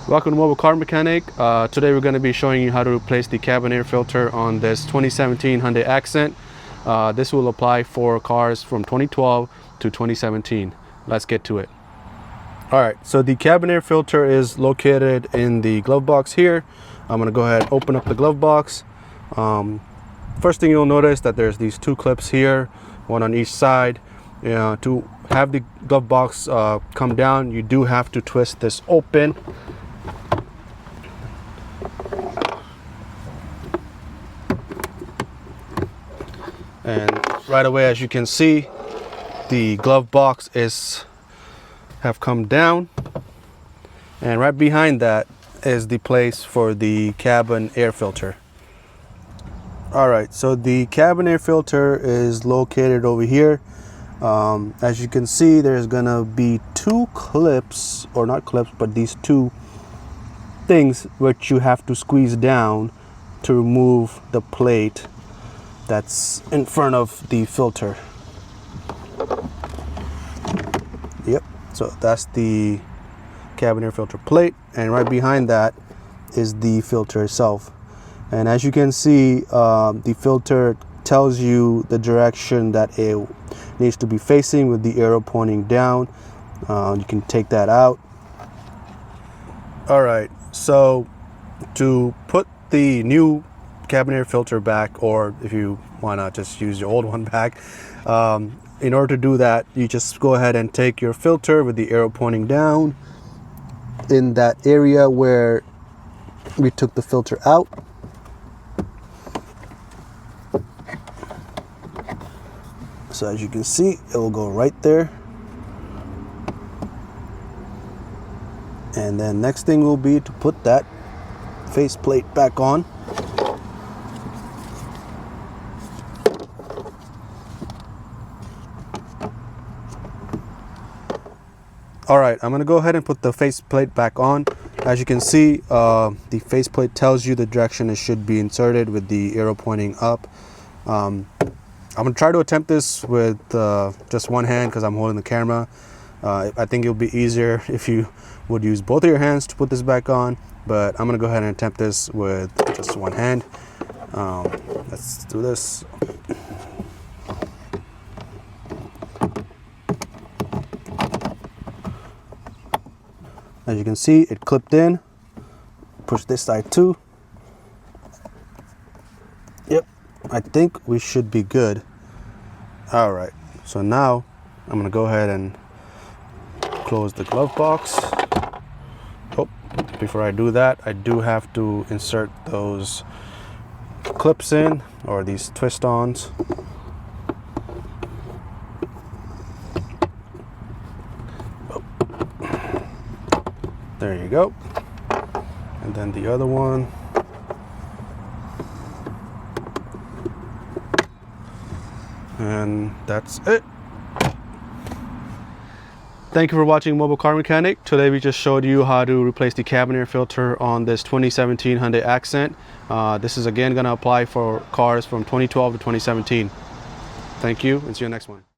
Welcome to Mobile Car Mechanic. Today we're going to be showing you how to replace the cabin air filter on this 2017 Hyundai Accent. This will apply for cars from 2012 to 2017. Let's get to it. Alright, so the cabin air filter is located in the glove box here. I'm going to go ahead and open up the glove box. First thing you'll notice that there's these two clips here, one on each side. To have the glove box come down, you do have to twist this open. And right away, as you can see, the glove box have come down, and right behind that is the place for the cabin air filter. All right, so the cabin air filter is located over here. As you can see, there's gonna be two clips, or not clips, but these two things which you have to squeeze down to remove the plate that's in front of the filter. Yep, so that's the cabin air filter plate, and right behind that is the filter itself. And as you can see, the filter tells you the direction that it needs to be facing with the arrow pointing down. You can take that out. All right, so to put the new cabin air filter back, or if you want to just use your old one back, in order to do that, you just go ahead and take your filter with the arrow pointing down in that area where we took the filter out. So as you can see, it will go right there. And then next thing will be to put that faceplate back on. All right, I'm gonna go ahead and put the faceplate back on. As you can see, the faceplate tells you the direction it should be inserted with the arrow pointing up. I'm gonna try to attempt this with just one hand because I'm holding the camera. I think it'll be easier if you would use both of your hands to put this back on, but I'm gonna go ahead and attempt this with just one hand. Let's do this. As you can see, it clipped in. Push this side too. Yep, I think we should be good. All right, so now I'm gonna go ahead and close the glove box. Oh, before I do that, I do have to insert those clips in, or these twist-ons. There you go. And then the other one. And that's it. Thank you for watching Mobile Car Mechanic. Today we just showed you how to replace the cabin air filter on this 2017 Hyundai Accent. This is again going to apply for cars from 2012 to 2017. Thank you, and see you next one.